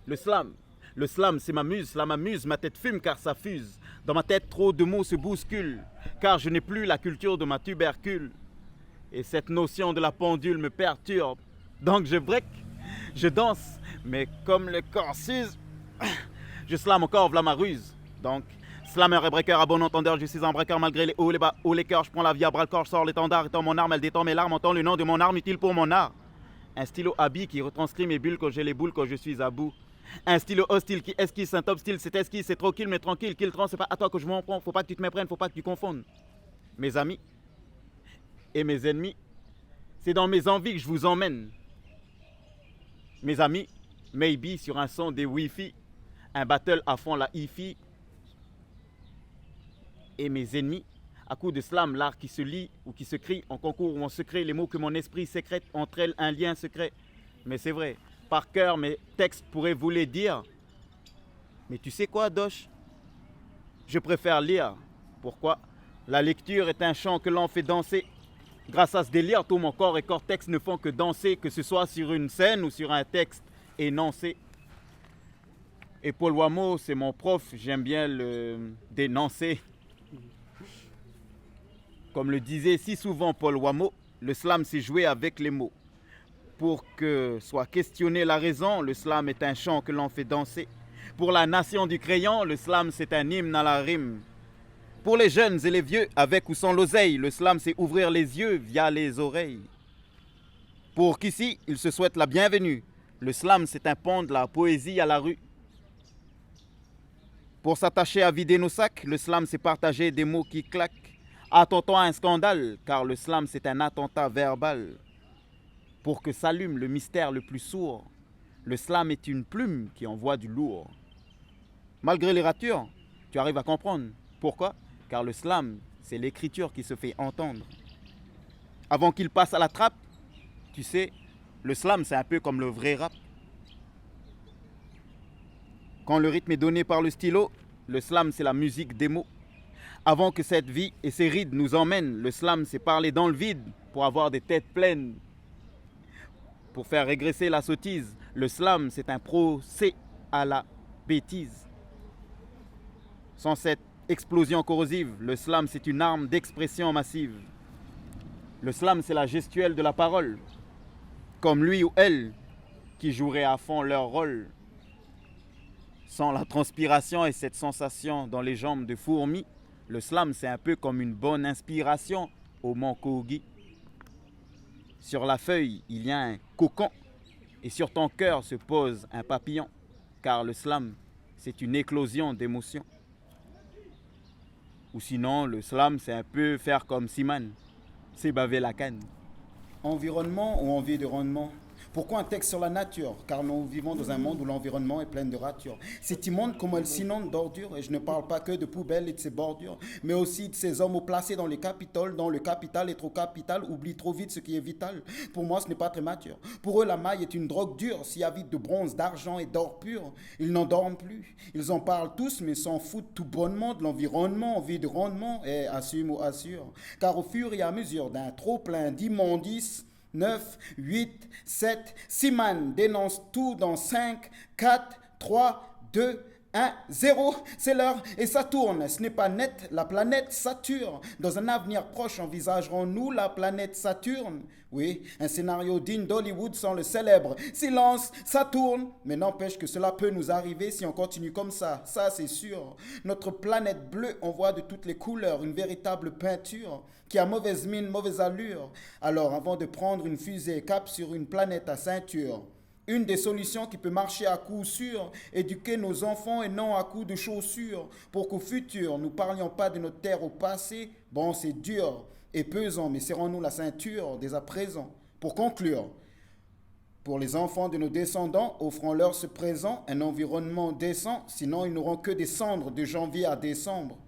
Le slam. Le slam, c'est ma muse, cela m'amuse, ma tête fume car ça fuse. Dans ma tête, trop de mots se bousculent, car je n'ai plus la culture de ma tubercule. Et cette notion de la pendule me perturbe. Donc je break, je danse, mais comme le corps s'use, je slame encore, v'là ma ruse. Donc, slammer et breaker à bon entendeur, je suis un breaker malgré les hauts, les bas, hauts, les cœurs. Je prends la vie à bras le corps, je sors l'étendard, étant mon arme, elle détend mes larmes, entend le nom de mon arme utile pour mon art. Un stylo habit qui retranscrit mes bulles quand j'ai les boules, quand je suis à bout. Un stylo hostile qui esquisse un top style, c'est esquisse, c'est trop kill, mais tranquille, kill trans, c'est pas à toi que je m'en prends, faut pas que tu te méprennes, faut pas que tu confondes. Mes amis et mes ennemis, c'est dans mes envies que je vous emmène. Mes amis, maybe sur un son des Wi-Fi, un battle à fond la hi-fi. Et mes ennemis, à coups de slam, l'art qui se lit ou qui se crie en concours ou en secret, les mots que mon esprit sécrète entre elles un lien secret. Mais c'est vrai, par cœur, mes textes pourraient vous les dire. Mais tu sais quoi, Doche? Je préfère lire. Pourquoi? La lecture est un chant que l'on fait danser. Grâce à ce délire, tout mon corps et cortex ne font que danser, que ce soit sur une scène ou sur un texte énoncé. Et Paul Wamo, c'est mon prof, j'aime bien le dénoncer. Comme le disait si souvent Paul Wamo, le slam c'est jouer avec les mots. Pour que soit questionnée la raison, le slam est un chant que l'on fait danser. Pour la nation du crayon, le slam c'est un hymne à la rime. Pour les jeunes et les vieux, avec ou sans l'oseille, le slam c'est ouvrir les yeux via les oreilles. Pour qu'ici, il se souhaite la bienvenue, le slam c'est un pont de la poésie à la rue. Pour s'attacher à vider nos sacs, le slam c'est partager des mots qui claquent. Attends-toi à un scandale, car le slam c'est un attentat verbal. Pour que s'allume le mystère le plus sourd, le slam est une plume qui envoie du lourd. Malgré les ratures, tu arrives à comprendre. Pourquoi? Car le slam, c'est l'écriture qui se fait entendre. Avant qu'il passe à la trappe, tu sais, le slam c'est un peu comme le vrai rap. Quand le rythme est donné par le stylo, le slam c'est la musique des mots. Avant que cette vie et ses rides nous emmènent, le slam c'est parler dans le vide pour avoir des têtes pleines. Pour faire régresser la sottise, le slam c'est un procès à la bêtise. Sans cette explosion corrosive, le slam c'est une arme d'expression massive. Le slam c'est la gestuelle de la parole, comme lui ou elle qui joueraient à fond leur rôle. Sans la transpiration et cette sensation dans les jambes de fourmis, le slam c'est un peu comme une bonne inspiration au mont Kogi. Sur la feuille, il y a un cocon et sur ton cœur se pose un papillon, car le slam c'est une éclosion d'émotions. Ou sinon, le slam c'est un peu faire comme Siman, c'est baver la canne. Environnement ou environnement? Pourquoi un texte sur la nature? Car nous vivons dans un monde où l'environnement est plein de ratures. C'est immonde comme elle s'inonde d'ordures. Et je ne parle pas que de poubelles et de ses bordures, mais aussi de ces hommes placés dans les capitoles, dont le capital est trop capital, oublie trop vite ce qui est vital. Pour moi, ce n'est pas très mature. Pour eux, la maille est une drogue dure, si avide de bronze, d'argent et d'or pur. Ils n'en dorment plus. Ils en parlent tous, mais s'en foutent tout bonnement de l'environnement, envie de rendement, et assument ou assurent. Car au fur et à mesure d'un trop plein d'immondices, 9, 8, 7, 6 man dénoncent tout dans 5, 4, 3, 2, 1, 0. C'est l'heure et ça tourne. Ce n'est pas net, la planète Saturne. Dans un avenir proche, envisagerons-nous la planète Saturne? Oui, un scénario digne d'Hollywood sans le célèbre silence, ça tourne. Mais n'empêche que cela peut nous arriver si on continue comme ça c'est sûr. Notre planète bleue envoie de toutes les couleurs une véritable peinture qui a mauvaise mine, mauvaise allure. Alors avant de prendre une fusée cap sur une planète à ceinture, une des solutions qui peut marcher à coup sûr, éduquer nos enfants et non à coup de chaussures, pour qu'au futur, nous ne parlions pas de notre terre au passé. Bon, c'est dur et pesant, mais serrons-nous la ceinture dès à présent. Pour conclure, pour les enfants de nos descendants, offrons-leur ce présent, un environnement décent, sinon ils n'auront que des cendres de janvier à décembre.